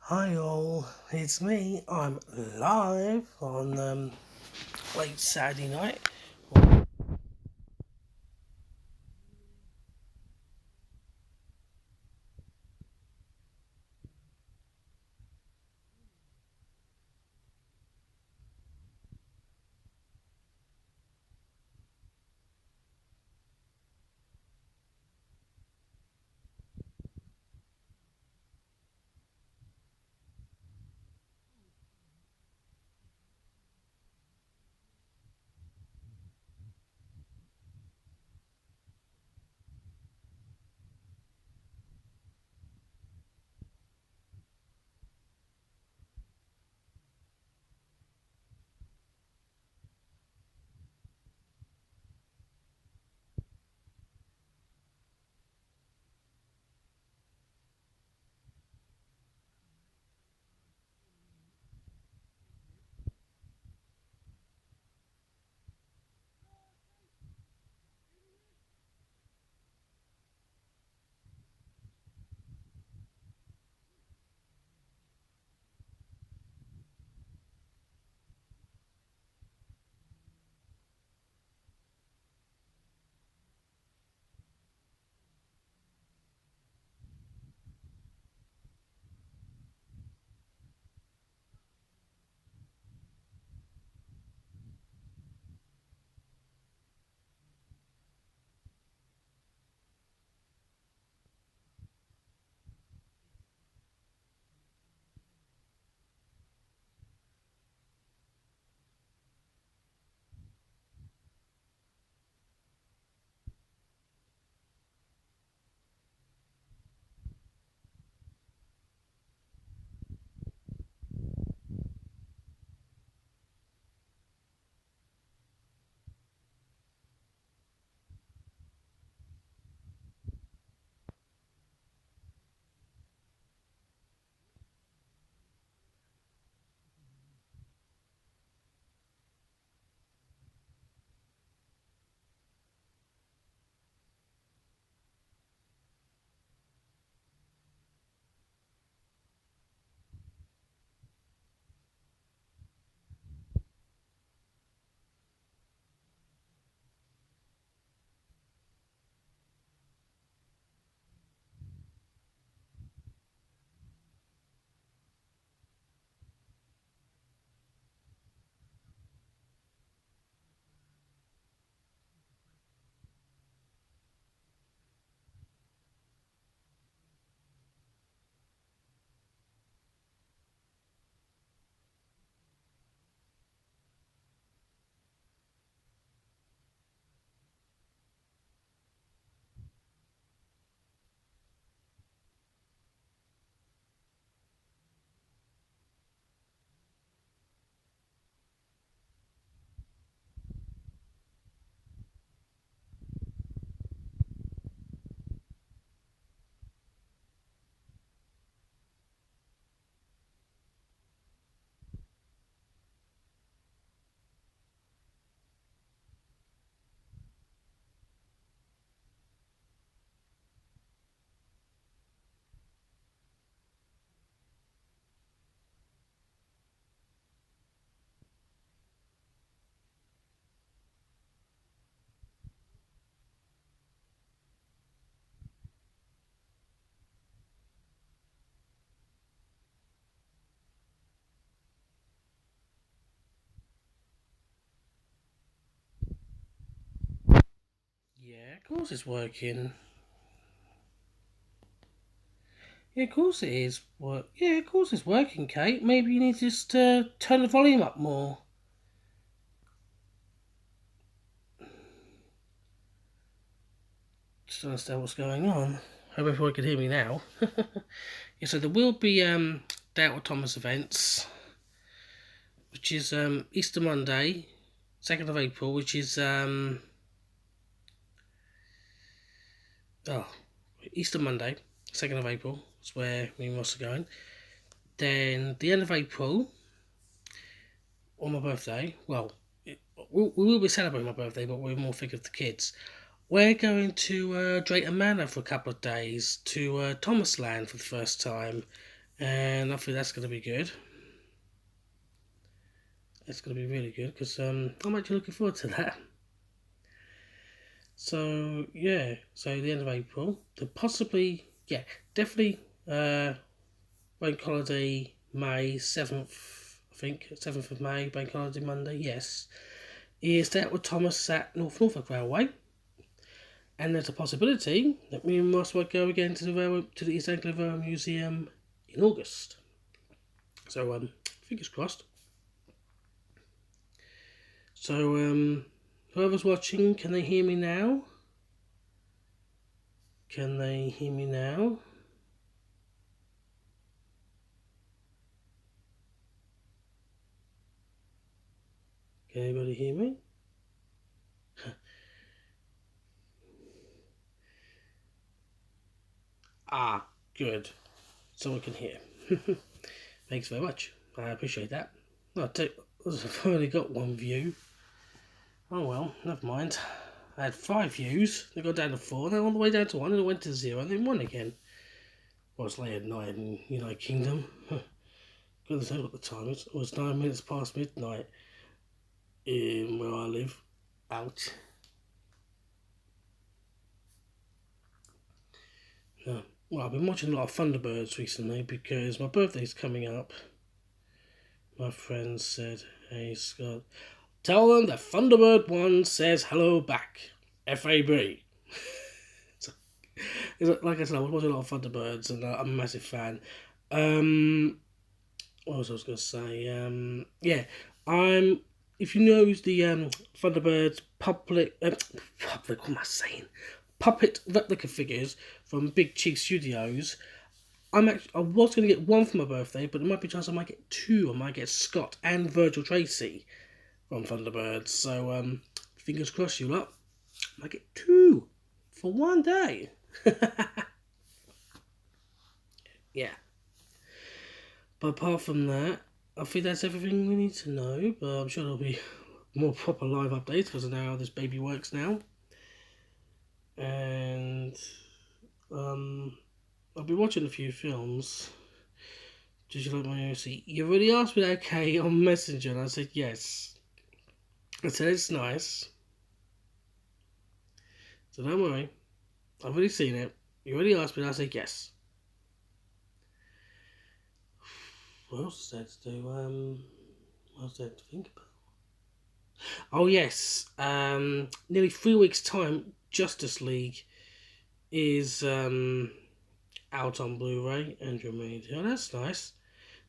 Hi all, it's me. I'm live on late Saturday night. Yeah, of course it's working. Yeah, of course it is. Yeah, of course it's working, Kate. Maybe you need to just turn the volume up more. Just to understand what's going on. Hope everyone can hear me now. Yeah, so there will be Doubter Thomas events, which is Easter Monday, 2nd of April, which is oh, Easter Monday, 2nd of April, is where me and Ross are going. Then the end of April, on my birthday, well, we will be celebrating my birthday, but we're more thinking of the kids. We're going to Drayton Manor for a couple of days, to Thomas Land for the first time, and I think that's going to be good. It's going to be really good because I'm actually looking forward to that. So yeah, so the end of April, definitely bank holiday May 7th, I think 7th of May, bank holiday Monday. Yes, is that with Thomas at Norfolk Railway. And there's a possibility that me and Ross might go again to the East Anglia Railway Museum in August. So fingers crossed. So whoever's watching, can they hear me now? Can they hear me now? Can anybody hear me? Ah, good. Someone can hear. Thanks very much. I appreciate that. I've only got one view. Oh well, never mind. I had 5 views. They got down to 4. They're on the way down to 1, and it went to 0, and then 1 again. Well, it's late at night in United Kingdom. Goodness knows what the time is. It was 9 minutes past midnight in where I live. Ouch. Yeah. Well, I've been watching a lot of Thunderbirds recently because my birthday's coming up. My friend said, "Hey Scott, tell them that Thunderbird 1 says hello back. FAB." So, like I said, I was watching a lot of Thunderbirds and I'm a massive fan. What was I going to say? Yeah, if you know the Thunderbirds what am I saying? Puppet replica figures from Big Cheek Studios. I was going to get 1 for my birthday, but there might be a chance I might get 2. I might get Scott and Virgil Tracy from Thunderbirds. So fingers crossed, you lot. I might get 2 for one day. Yeah. But apart from that, I think that's everything we need to know. But I'm sure there'll be more proper live updates because I know how this baby works now. And I'll be watching a few films. Did you like my OC? You already asked me that, okay, on Messenger, and I said yes. I said it's nice. So don't worry. I've already seen it. You already asked me, and I said yes. What else is there to do? What else is there to think about? Oh yes. Nearly 3 weeks' time, Justice League is out on Blu-ray. Andromeda. Oh, that's nice.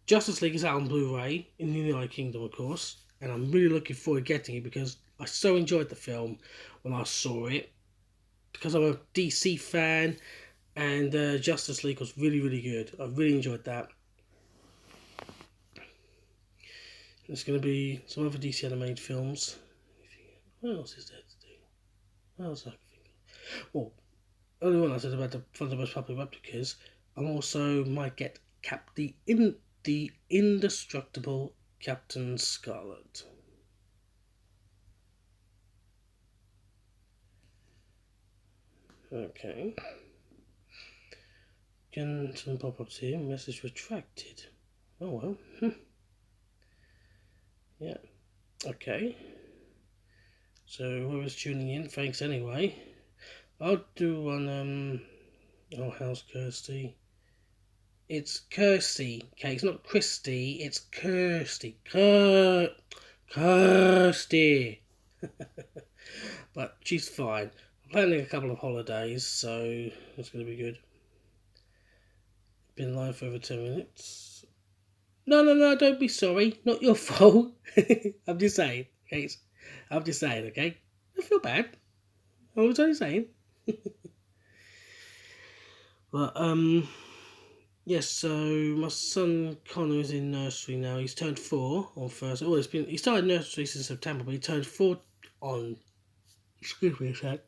Justice League is out on Blu-ray in the United Kingdom, of course, and I'm really looking forward to getting it because I so enjoyed the film when I saw it. Because I'm a DC fan, and Justice League was really, really good. I really enjoyed that. There's going to be some other DC animated films. What else is there to do? What else I can think of? Well, only one I said about the Thunderbirds Puppet replicas. I also might get the indestructible Captain Scarlet. Okay. Again, some pop-ups here. Message retracted. Oh well. Yeah. Okay. So whoever's tuning in, thanks anyway. I'll do one. Oh, how's Kirsty? It's Kirsty. Okay, it's not Christy. It's Kirsty. Kirsty. But she's fine. I'm planning a couple of holidays, so it's going to be good. Been live for over 10 minutes. No, don't be sorry. Not your fault. I'm just saying. Okay? I'm just saying, okay? Don't feel bad. I was only saying. But, yes, so my son Connor is in nursery now. He's turned 4 on Thursday. Well, he started nursery since September, but he turned 4 on... Excuse me a sec.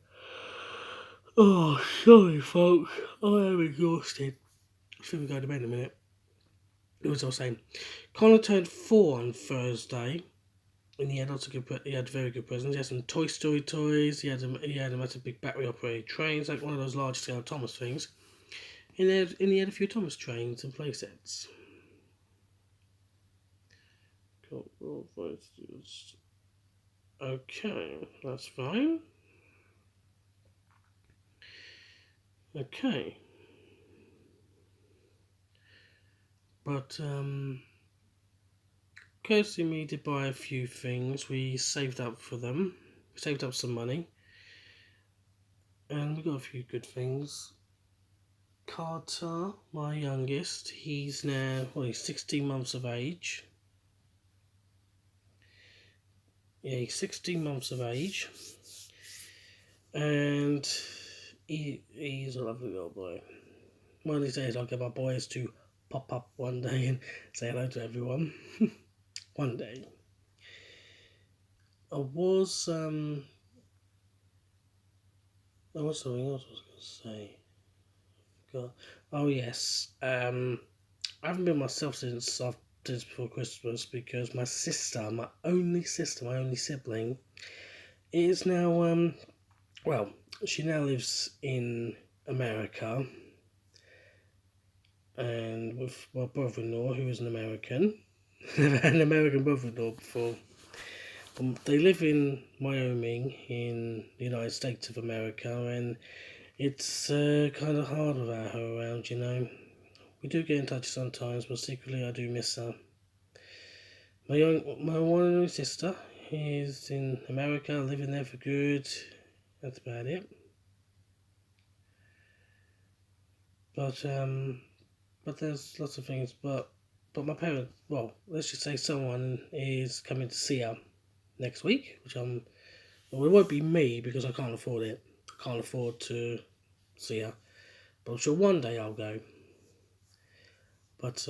Oh, sorry, folks. I am exhausted. I think we'll go to bed in a minute. What was I saying? Connor turned 4 on Thursday, and he had very good presents. He had some Toy Story toys. He had a massive big battery operated train. It's like one of those large scale Thomas things. And he had a few Thomas trains and playsets. Okay, that's fine. Okay. But, Kirsty and me did buy a few things. We saved up for them. We saved up some money. And we got a few good things. Carter, my youngest, he's 16 months of age. Yeah, he's 16 months of age. And he's a lovely little boy. One of these days I'll get my boys to pop up one day and say hello to everyone. One day. There was something else I was going to say. God. Oh yes. I haven't been myself since before Christmas because my sister, my only sibling, is now well, she now lives in America, and with my brother-in-law, who is an American. Never had an American brother-in-law before. They live in Wyoming, in the United States of America, and it's kind of hard without her around, you know. We do get in touch sometimes, but secretly I do miss her. My one and only sister is in America, living there for good. That's about it. But there's lots of things. But my parents, well, let's just say someone is coming to see her next week, which well, it won't be me because I can't afford it. I can't afford to see her. But I'm sure one day I'll go. But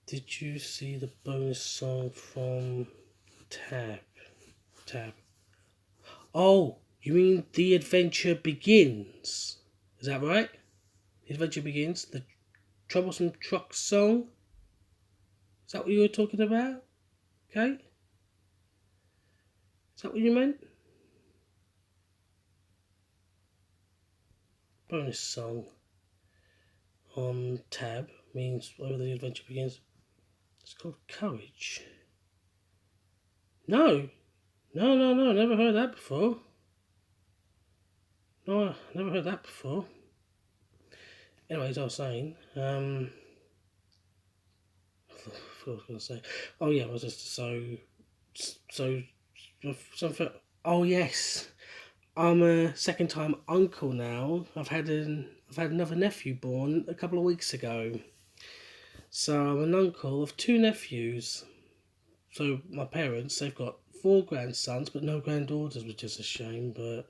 did you see the bonus song from Tab? Oh, you mean The Adventure Begins? Is that right? The Adventure Begins? The Troublesome Truck song? Is that what you were talking about? Okay? Is that what you meant? Bonus song on Tab means wherever The Adventure Begins. It's called Courage. No, never heard that before. No, I never heard that before. Anyways, I was saying, I forgot what I was going to say. Oh yeah, I was just something. Oh yes, I'm a second time uncle now. I've had another nephew born a couple of weeks ago. So I'm an uncle of two nephews. So my parents, they've got 4 grandsons, but no granddaughters, which is a shame. But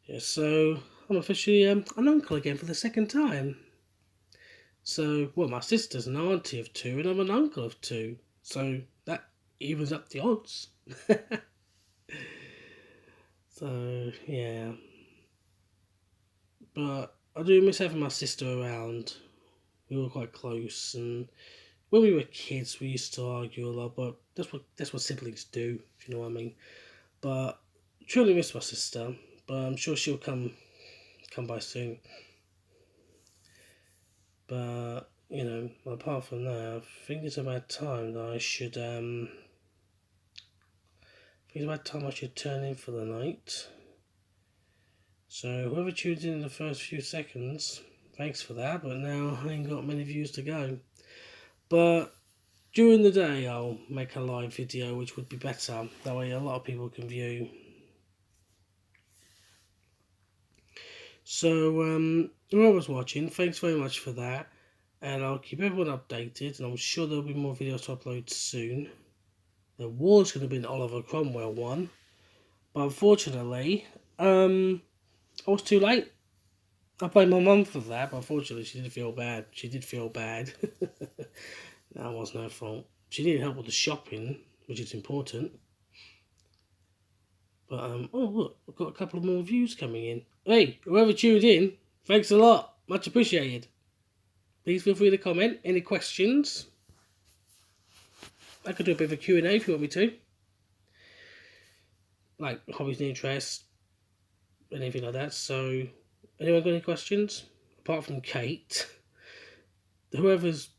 yeah, so I'm officially an uncle again for the second time. So, well, my sister's an auntie of 2, and I'm an uncle of 2. So that evens up the odds. So yeah, but I do miss having my sister around. We were quite close, and when we were kids, we used to argue a lot. But that's what siblings do, if you know what I mean. But truly miss my sister. But I'm sure she'll come by soon. But you know, apart from that, I think it's about time that I should turn in for the night. So whoever tuned in the first few seconds, thanks for that. But now I ain't got many views to go. But during the day, I'll make a live video, which would be better. That way, a lot of people can view. So, whoever's watching, thanks very much for that. And I'll keep everyone updated, and I'm sure there'll be more videos to upload soon. There was going to be an Oliver Cromwell one, but unfortunately, I was too late. I blame my mum for that, but unfortunately she did feel bad. That wasn't her fault. She did help with the shopping, which is important. But, oh look, I've got a couple of more views coming in. Hey, whoever tuned in, thanks a lot. Much appreciated. Please feel free to comment. Any questions? I could do a bit of a Q&A if you want me to. Like hobbies and interests, anything like that. So Anyone got any questions? Apart from Kate. Whoever's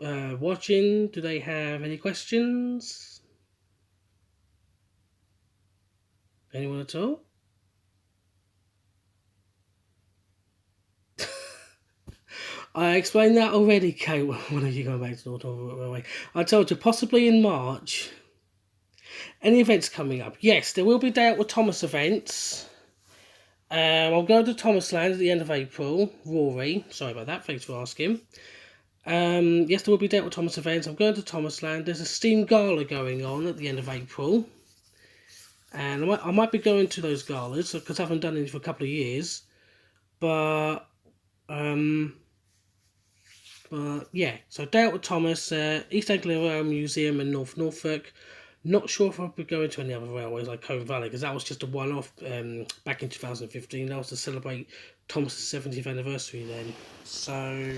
watching, do they have any questions? Anyone at all? I explained that already, Kate. When are you going back to the Railway? I told you, possibly in March. Any events coming up? Yes, there will be Day Out with Thomas events. I'll go to Thomas Land at the end of April. Rory, sorry about that. Thanks for asking. Yes, there will be Day Out with Thomas events. I'm going to Thomas Land. There's a Steam Gala going on at the end of April. And I might be going to those galas because I haven't done it for a couple of years. But yeah, so Day Out with Thomas, East Anglia Rail Museum in North Norfolk. Not sure if I'll be going to any other railways like Cove Valley because that was just a one-off back in 2015. That was to celebrate Thomas's 70th anniversary then. So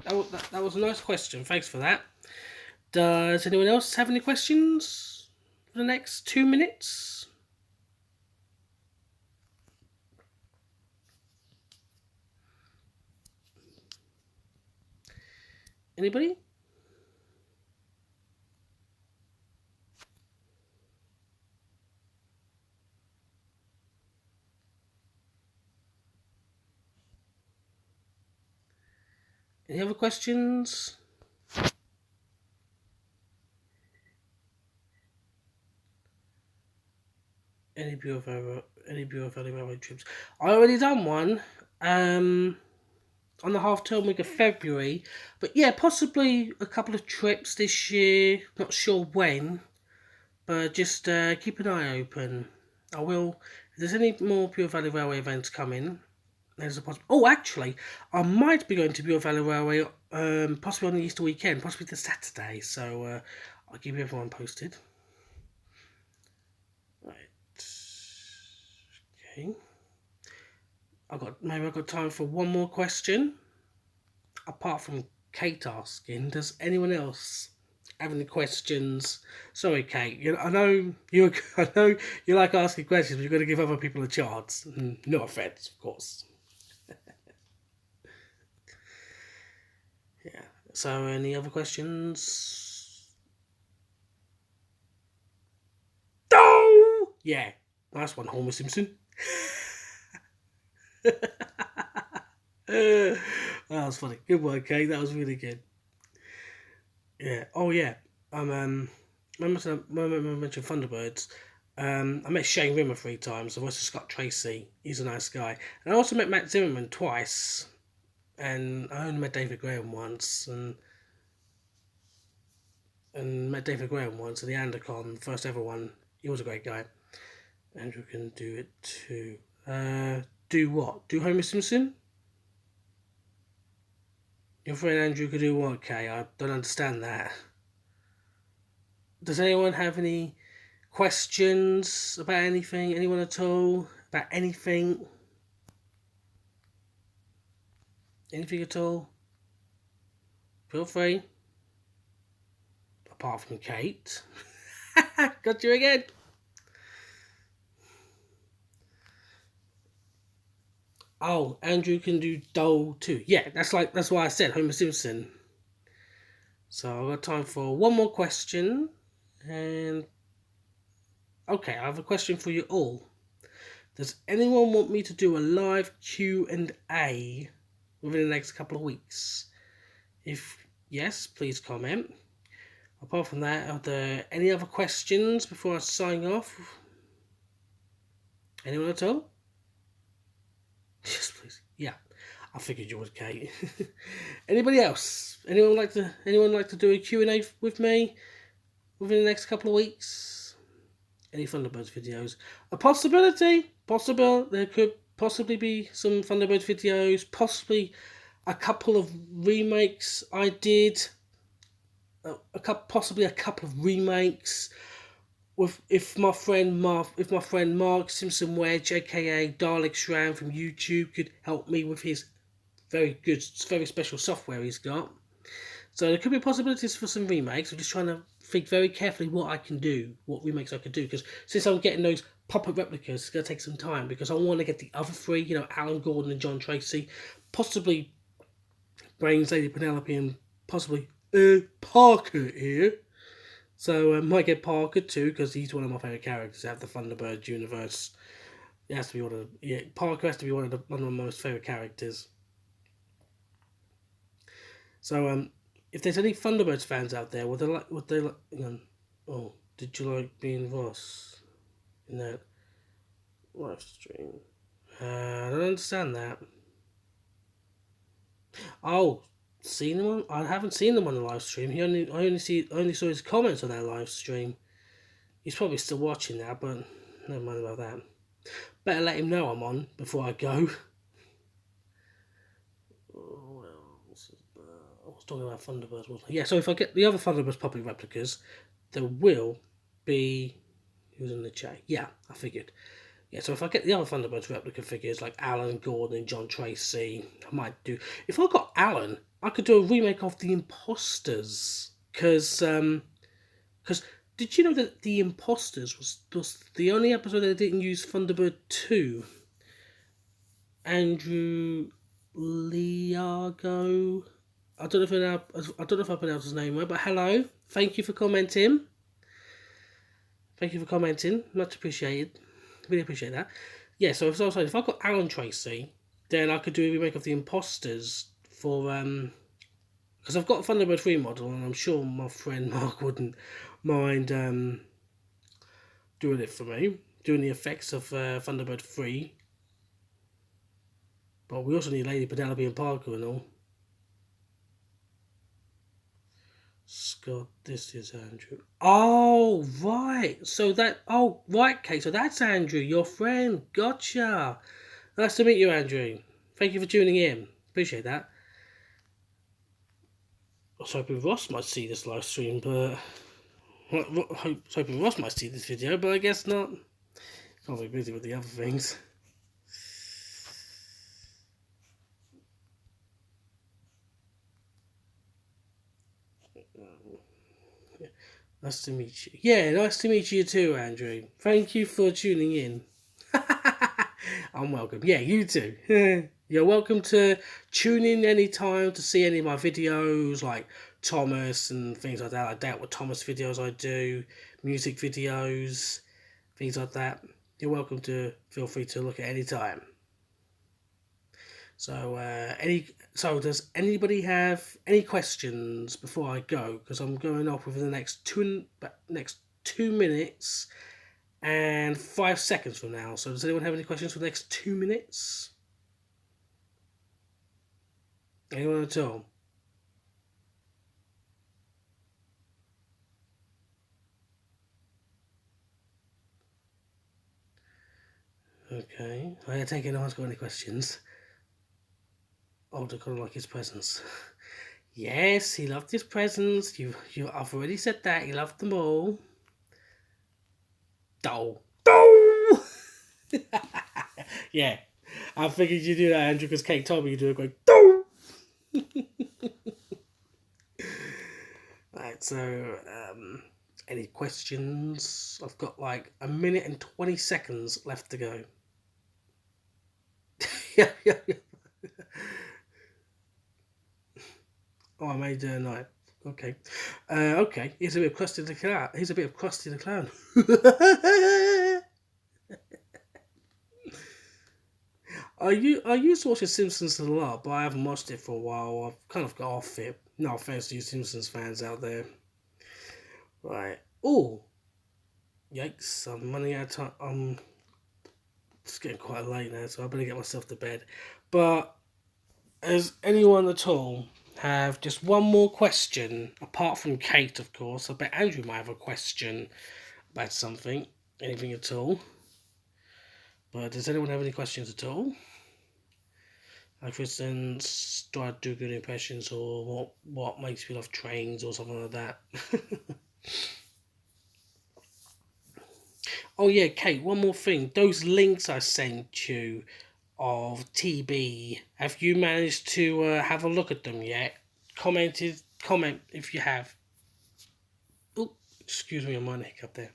that was a nice question. Thanks for that. Does anyone else have any questions for the next 2 minutes? Anybody? Any other questions? Any Bureau Valley Railway trips? I already done one on the half-term week of February. But yeah, possibly a couple of trips this year. Not sure when. But just keep an eye open. I will. If there's any more Bureau Valley Railway events coming, there's a possible. Oh, actually, I might be going to Bureau Valley Railway possibly on the Easter weekend, possibly the Saturday. So I'll keep everyone posted. Right. Okay. Maybe I've got time for one more question. Apart from Kate asking, does anyone else have any questions? Sorry, Kate. I know you like asking questions, but you've got to give other people a chance. No offense, of course. Yeah. So, any other questions? Oh! Yeah. Nice one, Homer Simpson. That was funny. Good work, Kate. That was really good. Yeah. Oh, yeah. I mentioned Thunderbirds. I met Shane Rimmer 3 times. I've also Scott Tracy. He's a nice guy. And I also met Matt Zimmerman twice. And I only met David Graham once. And met David Graham once at the Andercon, first ever one. He was a great guy. Andrew can do it too. Do what? Do Homer Simpson? Your friend Andrew could do what, Kay? I don't understand that. Does anyone have any questions about anything? Anyone at all? About anything? Anything at all? Feel free. Apart from Kate. Got you again. Oh, Andrew can do Dole too. Yeah, that's why I said Homer Simpson. So I've got time for one more question. And okay, I have a question for you all. Does anyone want me to do a live Q&A within the next couple of weeks? If yes, please comment. Apart from that, are there any other questions before I sign off? Anyone at all? Yes, please. Yeah, I figured you would, Kate. Anybody else? Anyone like to do a Q&A with me within the next couple of weeks? Any Thunderbirds videos? A possibility. Possible. There could possibly be some Thunderbirds videos. Possibly a couple of remakes I did. Possibly a couple of remakes. If my friend Mark Simpson Wedge, aka Dalek Shram from YouTube, could help me with his very special software he's got. So there could be possibilities for some remakes. I'm just trying to think very carefully what I can do, what remakes I could do. Because since I'm getting those pop-up replicas, it's going to take some time. Because I want to get the other three, you know, Alan Gordon and John Tracy. Possibly Brains, Lady Penelope, and possibly Parker here. So I might get Parker too, because he's one of my favourite characters out of the Thunderbird universe. It has to be Parker has to be one of my most favourite characters. So if there's any Thunderbirds fans out there, would they like, oh, did you like being Ross in that live stream? I don't understand that. Oh, seen them on? I haven't seen them on the live stream. I only saw his comments on that live stream. He's probably still watching that, but never mind about that. Better let him know I'm on before I go. I was talking about Thunderbirds, wasn't I? Yeah, so if I get the other Thunderbirds public replicas, there will be... Who's in the chat? Yeah, I figured. Yeah, so if I get the other Thunderbirds replica figures like Alan Gordon and John Tracy, I might do... If I got Alan, I could do a remake of The Imposters. Because did you know that The Imposters was the only episode that didn't use Thunderbird 2? Andrew Liago... I don't know if I pronounced his name right, but hello. Thank you for commenting. Much appreciated. Really appreciate that. Yeah, so if I got Alan Tracy, then I could do a remake of The Imposters for because I've got a Thunderbird 3 model, and I'm sure my friend Mark wouldn't mind doing it for me, doing the effects of Thunderbird 3. But we also need Lady Penelope and Parker and all. Scott, this is Andrew. Oh, right. So okay. So that's Andrew, your friend. Gotcha. Nice to meet you, Andrew. Thank you for tuning in. Appreciate that. I was hoping Ross might see this live stream, but... I was hoping Ross might see this video, but I guess not. Probably busy with the other things. Nice to meet you. Yeah, nice to meet you too, Andrew. Thank you for tuning in. I'm welcome. Yeah, you too. You're welcome to tune in anytime to see any of my videos, like Thomas and things like that. I doubt what Thomas videos I do, music videos, things like that. You're welcome to feel free to look at any time. So, does anybody have any questions before I go? Because I'm going off within the next 2 minutes and 5 seconds from now. So, does anyone have any questions for the next 2 minutes? Anyone at all? Okay. I take it no one's got any questions. Oh, I kind of like his presents. Yes, he loved his presents. I've already said that. He loved them all. Doh. Yeah, I figured you'd do that, Andrew, because Kate told me you'd do a great doh. Right, so, any questions? I've got like 1 minute and 20 seconds left to go. Yeah. Oh, I made a knife. Okay. Okay. He's a bit of Krusty the Clown. I used to watch The Simpsons a lot, but I haven't watched it for a while. I've kind of got off it. No offense to you Simpsons fans out there. Right. Oh. Yikes. I'm running out of time. It's getting quite late now, so I better get myself to bed. But has anyone at all have just one more question, apart from Kate, of course? I bet Andrew might have a question about something, anything at all. But does anyone have any questions at all? Like, for instance, do I do good impressions, or what makes me love trains, or something like that? Oh yeah, Kate, one more thing. Those links I sent you of TB, have you managed to have a look at them yet? comment if you have. Oh, excuse me, I might hiccup there.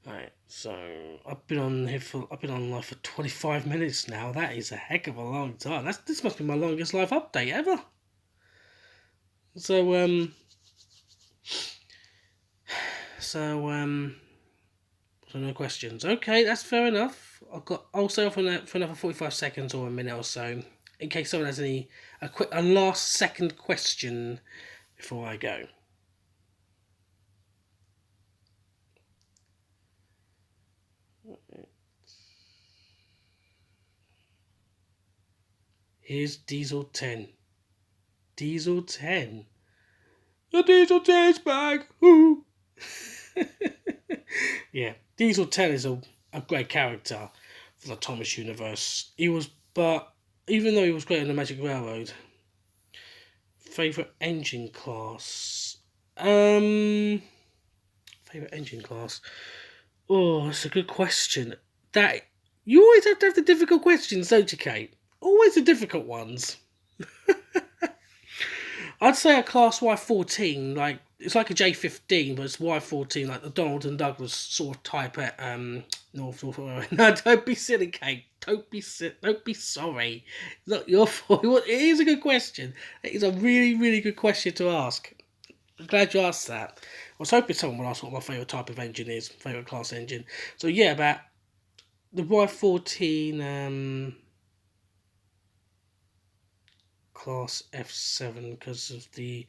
Right, so I've been on live for 25 minutes now. That is a heck of a long time. This must be my longest live update ever. So no questions. Okay, that's fair enough. I'll stay off on that for another 45 seconds or a minute or so, in case someone has a last second question before I go. Here's Diesel 10. Diesel 10. The Diesel 10 is back. Ooh. Yeah, Diesel 10 is a great character for the Thomas universe. But even though he was great in the Magic Railroad, favorite engine class. Favorite engine class. Oh, that's a good question. That you always have to have the difficult questions, don't you, Kate? Always the difficult ones. I'd say a class Y14, like it's like a J15, but it's Y14, like the Donald and Douglas sort of type at North. No, don't be silly, Kate. Don't be sorry. It's not your fault. It is a good question. It is a really, really good question to ask. I'm glad you asked that. I was hoping someone would ask what my favourite type of engine is, favourite class engine. So yeah, about the Y14 class F7 because of the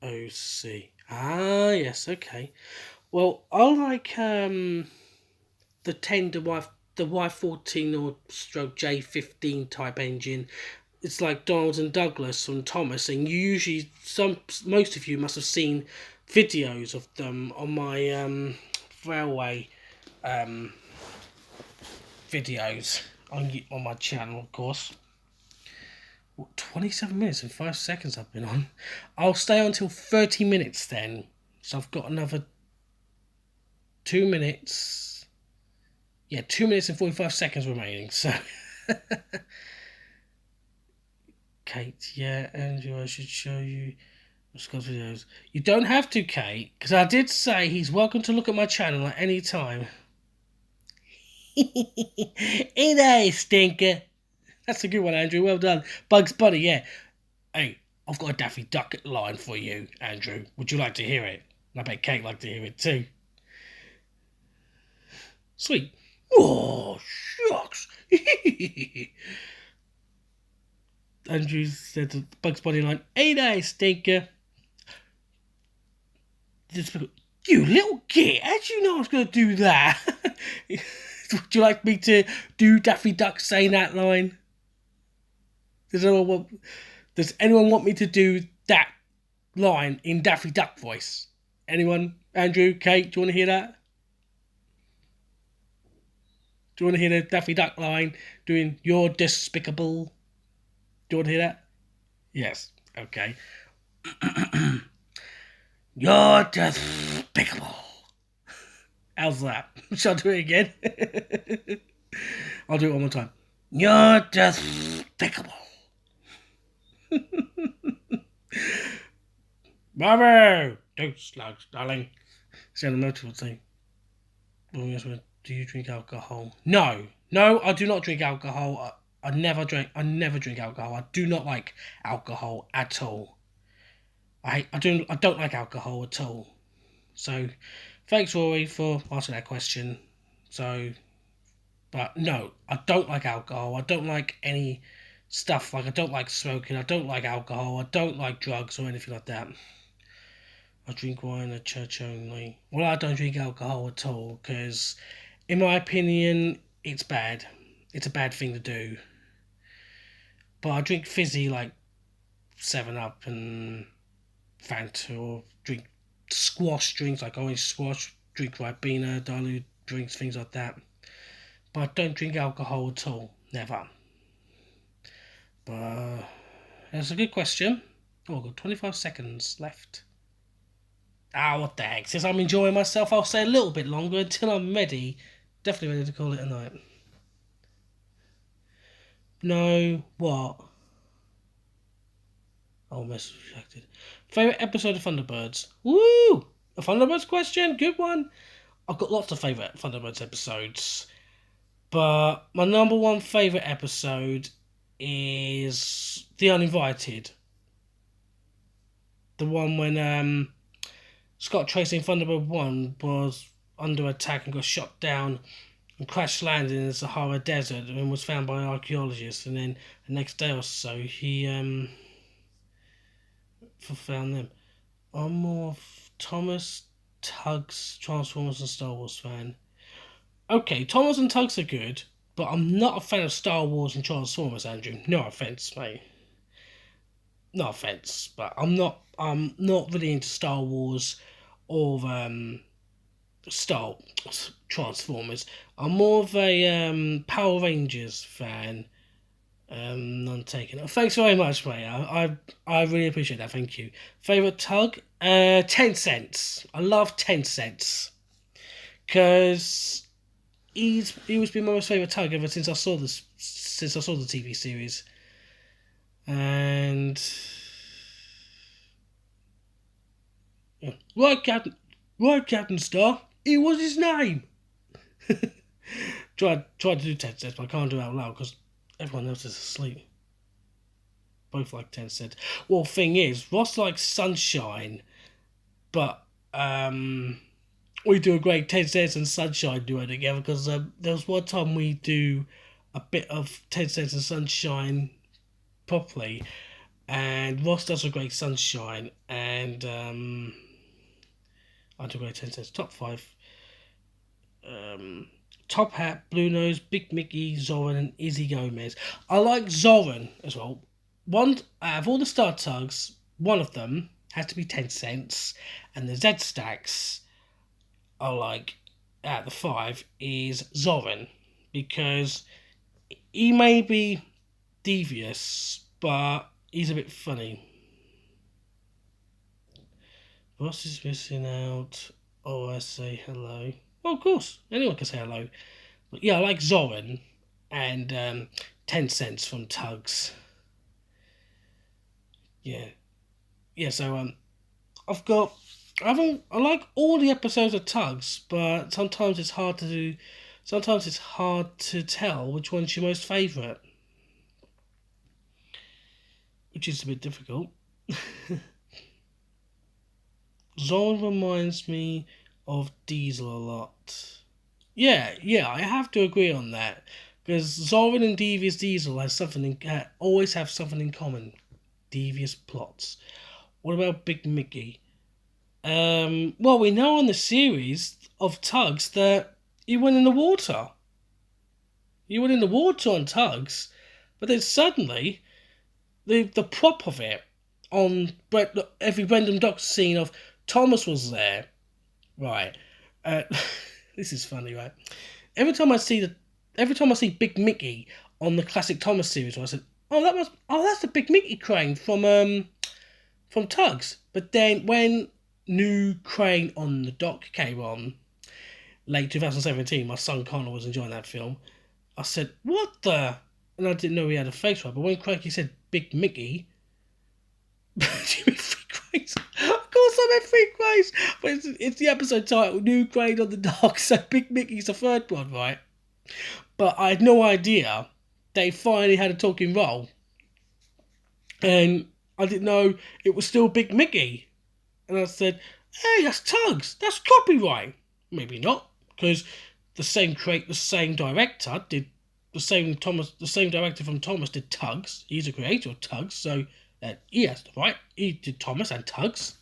OC. Ah, yes, okay. Well, I like the 10 to the Y14 or stroke J15 type engine. It's like Donald and Douglas and Thomas, and most of you must have seen videos of them on my railway videos on my channel, of course. 27 minutes and 5 seconds I've been on. I'll stay on till 30 minutes then. So I've got another 2 minutes. Yeah, 2 minutes and 45 seconds remaining. So, Kate, yeah, Andrew, I should show you Scott's videos. You don't have to, Kate, because I did say he's welcome to look at my channel at any time. Hey there, stinker. That's a good one, Andrew. Well done. Bugs Bunny, yeah. Hey, I've got a Daffy Duck line for you, Andrew. Would you like to hear it? I bet Kate would like to hear it too. Sweet. Oh, shucks. Andrew said the Bugs Bunny line, hey there, stinker. You little git, how do you know I was going to do that? Would you like me to do Daffy Duck saying that line? Does anyone want me to do that line in Daffy Duck voice? Anyone? Andrew, Kate, do you want to hear that? Do you want to hear the Daffy Duck line doing "You're despicable"? Do you want to hear that? Yes. Okay. You're despicable. How's that? Shall I do it again? I'll do it one more time. You're despicable. Bravo! Don't slugs, darling. Say the motor thing. Do you drink alcohol? No, I do not drink alcohol. I never drink alcohol. I do not like alcohol at all. I don't like alcohol at all. So, thanks Rory for asking that question. So, but no, I don't like alcohol. I don't like any stuff. Like I don't like smoking. I don't like alcohol. I don't like drugs or anything like that. I drink wine at church only. Well, I don't drink alcohol at all because, in my opinion, it's bad. It's a bad thing to do. But I drink fizzy like 7-Up and Fanta, or drink squash drinks like orange squash, drink Ribena, dilute drinks, things like that. But I don't drink alcohol at all. Never. But that's a good question. Oh, I've got 25 seconds left. Ah, what the heck. Since I'm enjoying myself, I'll stay a little bit longer until I'm ready. Definitely ready to call it a night. No, what? Oh, message rejected. Favorite episode of Thunderbirds? Woo! A Thunderbirds question? Good one. I've got lots of favorite Thunderbirds episodes, but my number one favorite episode is The Uninvited. The one when Scott Tracy in Thunderbird 1 was under attack and got shot down and crash landed in the Sahara Desert and was found by archaeologists. And then the next day or so, he found them. I'm more of Thomas, Tugs, Transformers, and Star Wars fan. Okay, Thomas and Tugs are good, but I'm not a fan of Star Wars and Transformers, Andrew. No offense, mate. No offense, but I'm not really into Star Wars or Star Transformers. I'm more of a Power Rangers fan. None taken. Thanks very much, mate. I really appreciate that. Thank you. Favorite tug? 10 cents. I love 10 cents because he was been my most favorite tug ever since I saw the TV series. And yeah. Captain Star. It was his name. tried to do 10 cents, but I can't do it out loud because everyone else is asleep. Both like 10 cents. Well, thing is, Ross likes Sunshine, but we do a great 10 cents and Sunshine duo together because there was one time we do a bit of 10 cents and Sunshine properly, and Ross does a great Sunshine, and I do a great 10 cents. Top 5. Top Hat, Blue Nose, Big Mickey, Zoran, and Izzy Gomez. I like Zoran as well. One out of all the Star Tugs, one of them has to be 10 cents, and the Z Stacks are like out of the 5 is Zoran because he may be devious, but he's a bit funny. Ross is missing out. Oh, I say hello. Well, of course, anyone can say hello. But yeah, I like Zoran and 10 cents from Tugs. Yeah, yeah. So I like all the episodes of Tugs, but sometimes it's hard to do. Sometimes it's hard to tell which one's your most favourite, which is a bit difficult. Zoran reminds me of Diesel a lot. Yeah, I have to agree on that because Zoran and Devious Diesel always have something in common: devious plots. What about Big Mickey? Well, we know in the series of Tugs that he went in the water. He went in the water on Tugs, but then suddenly the prop of it on every random Doctor scene of Thomas was there, right? Uh, this is funny, right? Every time I see Big Mickey on the classic Thomas series, I said, that's the Big Mickey crane from Tugs. But then when new crane on the dock came on late 2017, my son Connor was enjoying that film. I said, "What the?" And I didn't know he had a face for it. But when Craigie said Big Mickey, Jimmy Free Cranes. Of course, I meant Free Cranes, but it's the episode title, New Crane on the Dock. So Big Mickey's the third one, right? But I had no idea they finally had a talking role, and I didn't know it was still Big Mickey. And I said, "Hey, that's Tugs. That's copyright." Maybe not, because the same director did the same director from Thomas did Tugs. He's the creator of Tugs, so he has the right. He did Thomas and Tugs.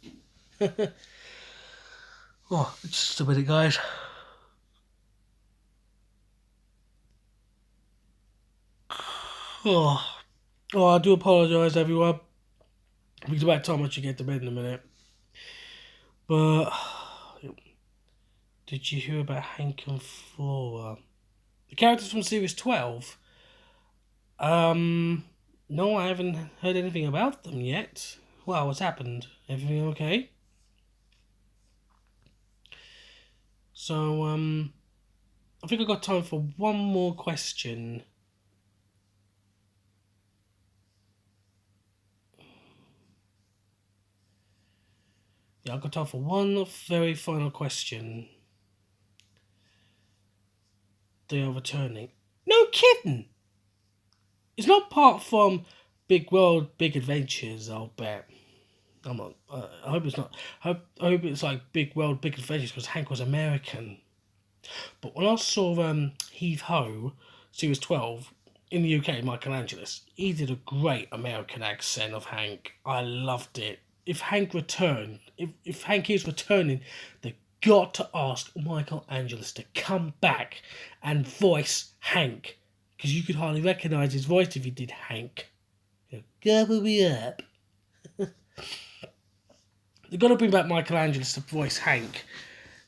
Oh, just a minute, guys. Oh, I do apologise, everyone. It's about time I should get to bed in a minute. But did you hear about Hank and Flora? The characters from Series 12? No, I haven't heard anything about them yet. Well, what's happened? Everything okay? So, I think I've got time for one more question. Yeah, I've got time for one very final question. They are returning. No kidding! It's not part from Big World, Big Adventures, I'll bet. I'm not. I hope it's not. I hope it's like Big World, Big Adventures because Hank was American. But when I saw Heave Ho, Series 12, in the UK, Michelangelis, he did a great American accent of Hank. I loved it. If Hank returned, if Hank is returning, they got to ask Michelangelis to come back and voice Hank. Because you could hardly recognise his voice if he did Hank. Gobble me up. They've got to bring back Michelangelis to voice Hank.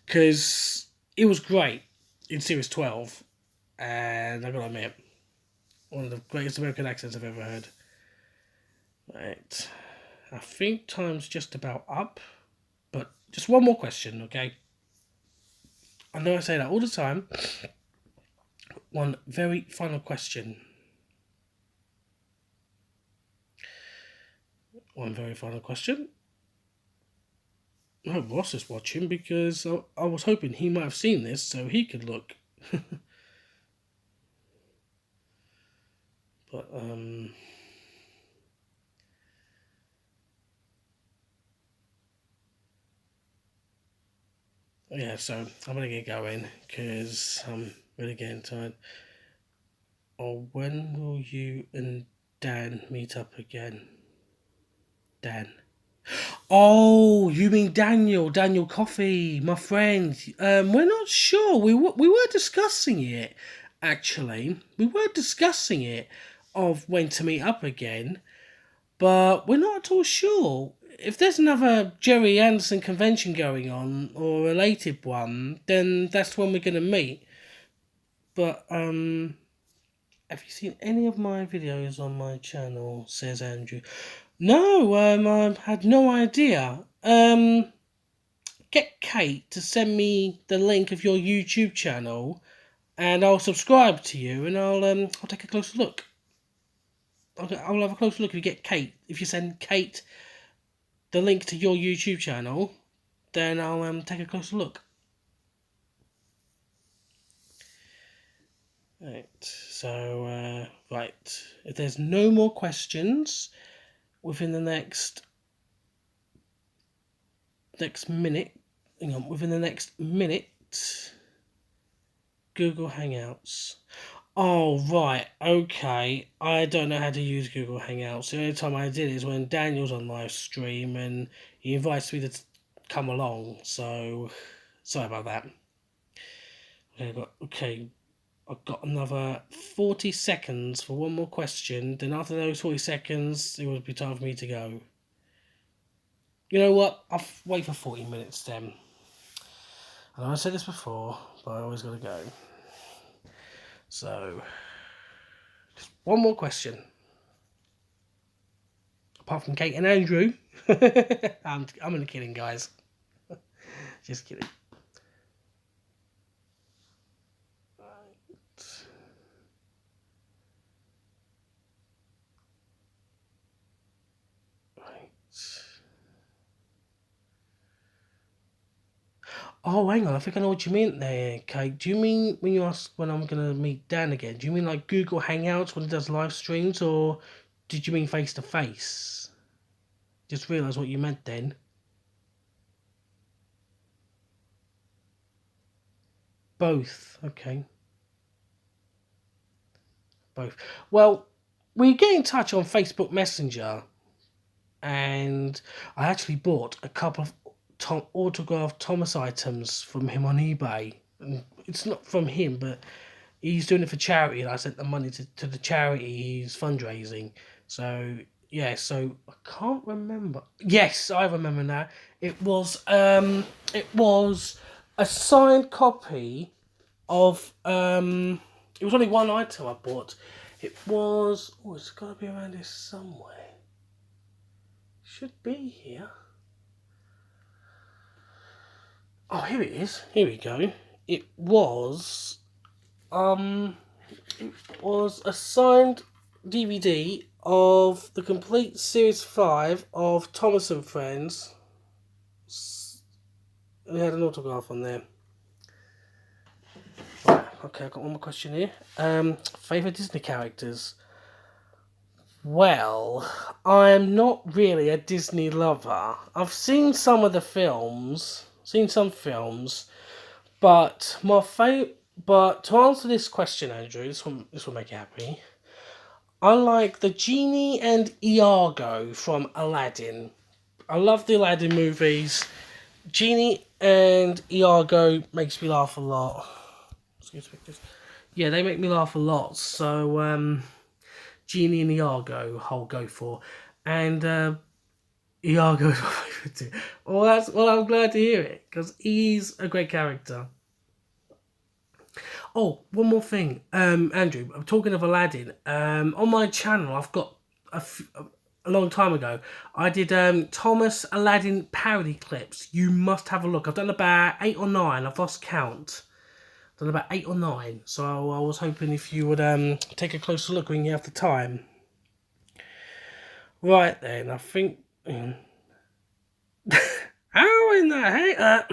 Because it was great in Series 12. And I've got to admit, one of the greatest American accents I've ever heard. Right. I think time's just about up. But just one more question, okay? I know I say that all the time. One very final question. One very final question. I hope Ross is watching because I was hoping he might have seen this so he could look. But, yeah, so I'm going to get going because I'm really getting tired. Oh, when will you and Dan meet up again? Dan. Oh, you mean Daniel Coffey, my friend. We're not sure. We were discussing it, actually. We were discussing it of when to meet up again, but we're not at all sure. If there's another Jerry Anderson convention going on or a related one, then that's when we're gonna meet. But have you seen any of my videos on my channel? Says Andrew. No, I had no idea. Get Kate to send me the link of your YouTube channel, and I'll subscribe to you, and I'll take a closer look. I'll have a closer look if you get Kate. If you send Kate the link to your YouTube channel, then I'll take a closer look. Right. So right. If there's no more questions within the next minute, within the next minute, Google Hangouts. Oh, right, okay. I don't know how to use Google Hangouts. The only time I did is when Daniel's on live stream and he invites me to come along. So, sorry about that. Okay, I've got another 40 seconds for one more question. Then after those 40 seconds, it would be time for me to go. You know what? I'll wait for 40 minutes then. I know I said this before, but I always got to go. So, just one more question. Apart from Kate and Andrew. I'm only kidding, guys. Just kidding. Right. Oh, hang on. I think I know what you mean there, Kate. Do you mean when you ask when I'm going to meet Dan again? Do you mean like Google Hangouts when he does live streams, or did you mean face to face? Just realised what you meant then. Both. Okay. Both. Well, we get in touch on Facebook Messenger, and I actually bought a couple of autographed Thomas items from him on eBay. And it's not from him, but he's doing it for charity, and I sent the money to the charity he's fundraising. So yeah, so I can't remember. Yes, I remember now. It was a signed copy of it was only one item I bought. It was it's gotta be around here somewhere. Should be here. Oh, here it is. Here we go. It was a signed DVD of the complete Series 5 of Thomas and Friends, We had an autograph on there. Right, okay, I've got one more question here. Favourite Disney characters? Well, I'm not really a Disney lover. I've seen some of the films, but but to answer this question, Andrew, this will make you happy. I like the genie and Iago from Aladdin. I love the Aladdin movies. Genie and Iago makes me laugh a lot. Yeah, they make me laugh a lot. So Genie and Iago, I'll go for, and Iago is my favourite too. Well, I'm glad to hear it because he's a great character. Oh, one more thing, Andrew. I'm talking of Aladdin. On my channel, I've got a long time ago. I did Thomas Aladdin parody clips. You must have a look. I've done about 8 or 9. I've lost count. I've done about 8 or 9. So I was hoping if you would take a closer look when you have the time. Right then, I think. How in the heck?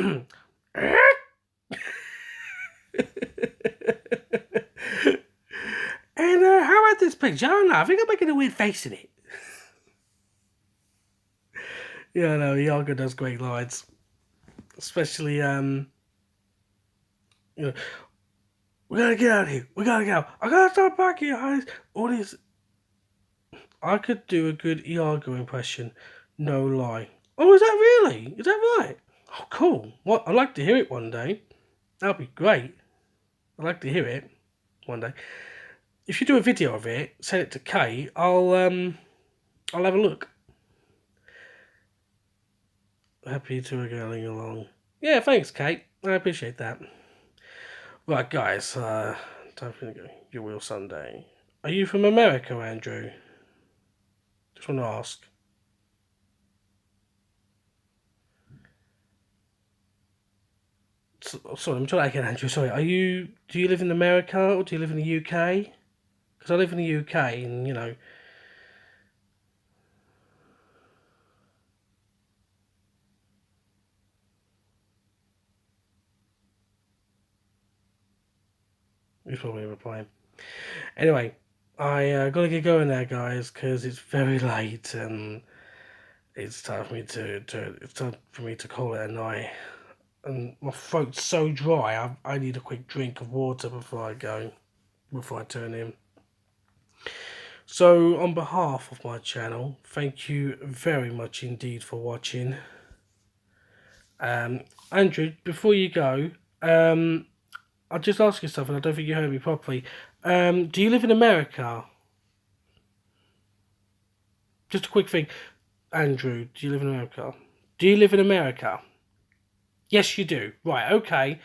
And how about this picture? I don't know. I think I'm making a weird face in it. Yeah, no, Iago does great lines, especially you know, we gotta get out of here. We gotta go. I gotta start back here. All this. I could do a good Iago impression. No lie. Oh, is that really? Is that right? Oh, cool. What? I'd like to hear it one day. That'd be great. I'd like to hear it one day. If you do a video of it, send it to Kay. I'll have a look. Happy to be going along. Yeah, thanks, Kate. I appreciate that. Right, guys. Time for you to go. Your Wheel Sunday. Are you from America, Andrew? Just want to ask. Sorry, I'm trying again, Andrew. Sorry. Do you live in America or do you live in the UK? Because I live in the UK, and you know. He's probably replying. Anyway, I gotta get going there, guys, because it's very late and it's time for me to call it a night. And my throat's so dry, I need a quick drink of water before I turn in. So, on behalf of my channel, thank you very much indeed for watching. Andrew, before you go, I'll just ask you something. I don't think you heard me properly. Do you live in America? Just a quick thing. Andrew, do you live in America? Do you live in America? Yes, you do. Right, okay.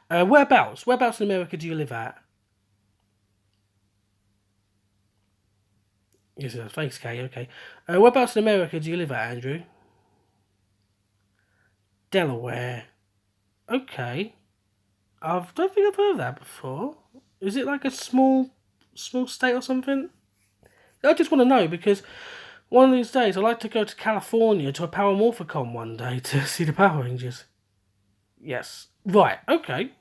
Whereabouts? Whereabouts in America do you live at? Yes, thanks, Kay. Okay. Whereabouts in America do you live at, Andrew? Delaware. Okay. I don't think I've heard of that before. Is it like a small state or something? I just want to know because one of these days I'd like to go to California to a Power Morphicon one day to see the Power Rangers. Yes. Right, okay.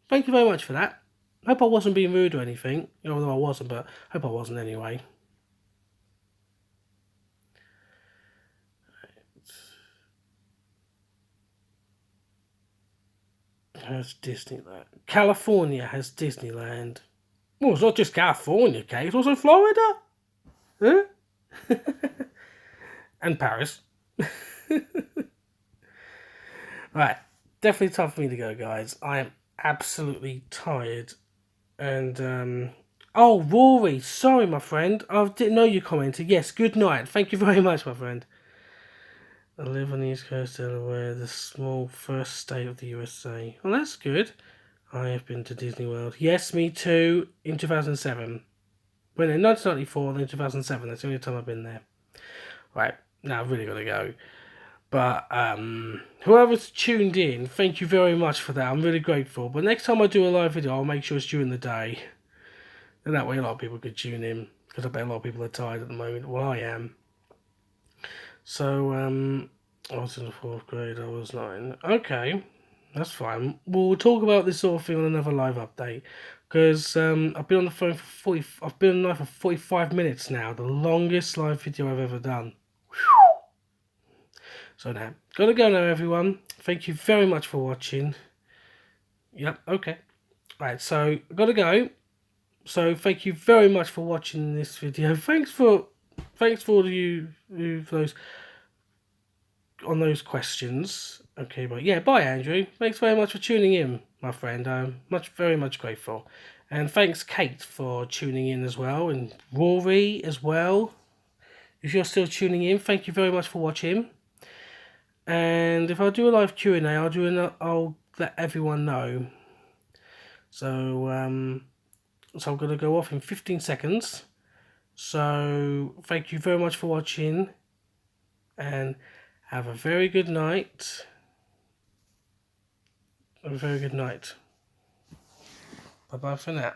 Thank you very much for that. Hope I wasn't being rude or anything, although I wasn't, but hope I wasn't anyway. Has Disneyland. California has Disneyland. Well, it's not just California, Kate. It's also Florida. Huh? And Paris. Right. Definitely time for me to go, guys. I am absolutely tired. And, oh, Rory. Sorry, my friend. I didn't know you commented. Yes, good night. Thank you very much, my friend. I live on the East Coast, Delaware, the small first state of the USA. Well, that's good. I have been to Disney World. Yes, me too. In 2007. When in 1994, then 2007. That's the only time I've been there. Right, now I've really got to go. But whoever's tuned in, thank you very much for that. I'm really grateful. But next time I do a live video, I'll make sure it's during the day. And that way a lot of people could tune in. Because I bet a lot of people are tired at the moment. Well, I am. So, I was in the 4th grade. I was 9. Okay. That's fine. We'll talk about this sort of thing on another live update. Because I've been on the phone for 40. I've been on live for 45 minutes now. The longest live video I've ever done. So now, gotta go now, everyone. Thank you very much for watching. Yep. Okay. Right. So gotta go. So thank you very much for watching this video. Thanks for all of you those on those questions. Okay, but yeah, bye Andrew. Thanks very much for tuning in, my friend. I'm very much grateful. And thanks Kate for tuning in as well, and Rory as well. If you're still tuning in, thank you very much for watching. And if I do a live Q&A, I'll let everyone know. So so I'm gonna go off in 15 seconds. So thank you very much for watching, and have a very good night. Have a very good night. Bye bye for now.